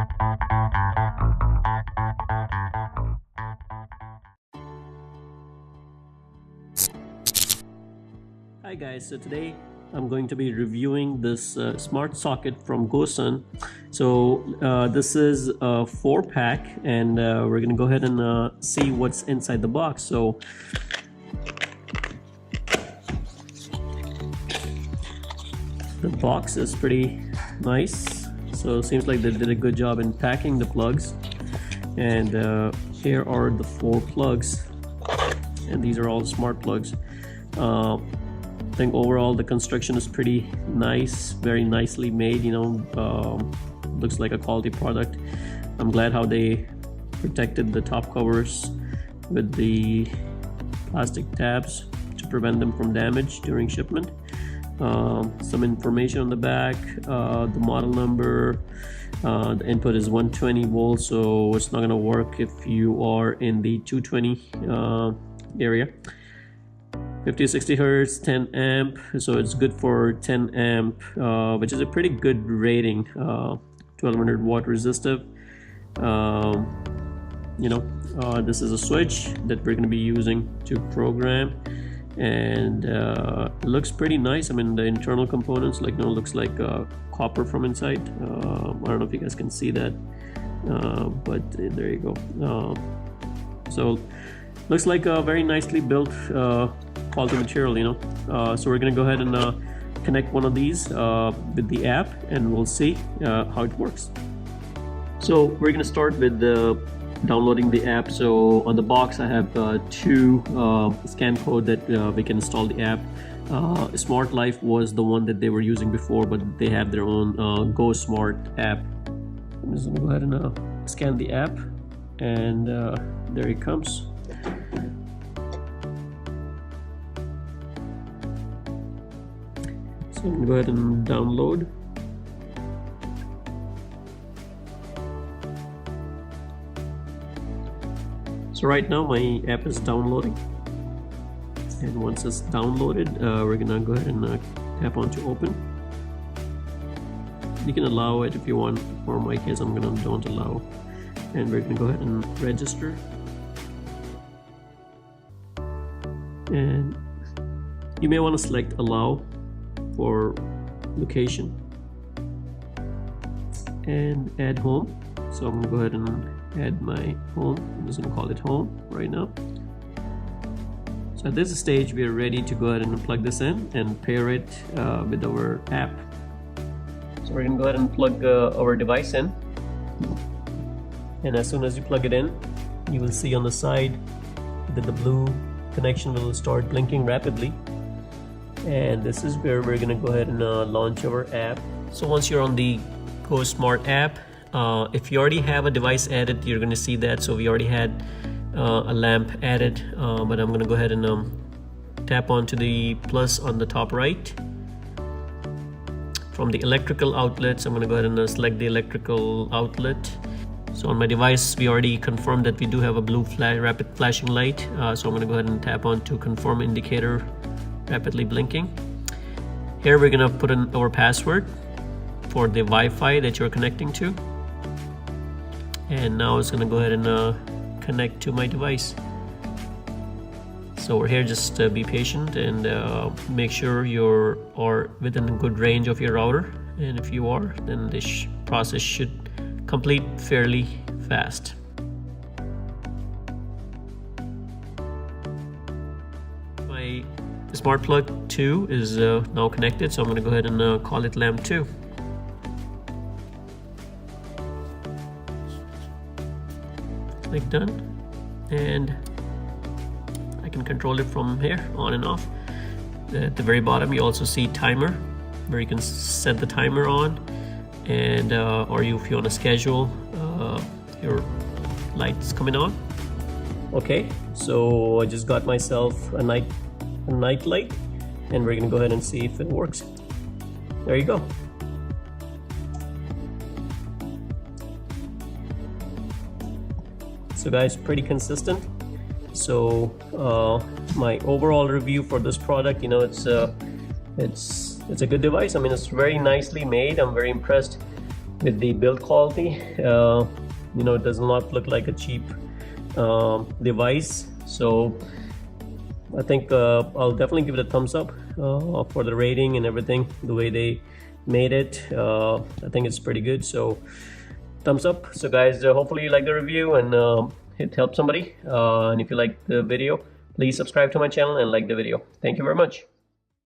Hi guys, so today I'm going to be reviewing this smart socket from Gosund. So this is a 4-pack, and we're gonna go ahead and see what's inside the box. So the box is pretty nice, so it seems like they did a good job in packing the plugs. And here are the 4 plugs, and these are all smart plugs. I think overall the construction is pretty nice, very nicely made, looks like a quality product. I'm glad how they protected the top covers with the plastic tabs to prevent them from damage during shipment. Some information on the back, the model number, the input is 120 volts, so it's not going to work if you are in the 220 area. 50 to 60 hertz, 10 amp, so it's good for 10 amp, which is a pretty good rating. 1200 watt resistive. This is a switch that we're going to be using to program, and it looks pretty nice. I mean, the internal components looks like copper from inside. I don't know if you guys can see that, but there you go. So looks like a very nicely built quality material, so we're gonna go ahead and connect one of these with the app, and we'll see how it works. So we're gonna start with downloading the app. So on the box I have 2 scan code that we can install the app. Smart Life was the one that they were using before, but they have their own Go Smart app. I'm just gonna go ahead and scan the app, and there it comes. So I'm going to go ahead and download. So right now my app is downloading, and once it's downloaded, we're going to go ahead and tap on to open. You can allow it if you want. For my case, I'm going to don't allow, and we're going to go ahead and register. And you may want to select allow for location and add home. So I'm going to go ahead and add my home. I'm just going to call it home right now. So at this stage we are ready to go ahead and plug this in and pair it with our app. So we're going to go ahead and plug our device in, and as soon as you plug it in, you will see on the side that the blue connection will start blinking rapidly, and this is where we're gonna go ahead and launch our app. So once you're on the Go Smart app, if you already have a device added, you're gonna see that. So we already had a lamp added, but I'm gonna go ahead and tap onto the plus on the top right. From the electrical outlets, I'm gonna go ahead and select the electrical outlet. So on my device, we already confirmed that we do have a blue rapid flashing light. So I'm going to go ahead and tap on to confirm indicator rapidly blinking. Here we're going to put in our password for the Wi-Fi that you're connecting to. And now it's going to go ahead and connect to my device. So we're here, just be patient and make sure you're within a good range of your router. And if you are, then this process should complete fairly fast. My smart plug 2 is now connected, so I'm going to go ahead and call it lamp 2. Click done, and I can control it from here on and off. At the very bottom you also see timer, where you can set the timer on, and or if you want to schedule your lights coming on. Okay, so I just got myself a night light, and we're gonna go ahead and see if it works. There you go. So guys, pretty consistent. So my overall review for this product, it's a good device. I mean, it's very nicely made. I'm very impressed with the build quality. You know, it does not look like a cheap device. So I think I'll definitely give it a thumbs up for the rating and everything, the way they made it. I think it's pretty good, so thumbs up. So guys, hopefully you like the review and it helped somebody. And if you like the video, please subscribe to my channel and like the video. Thank you very much.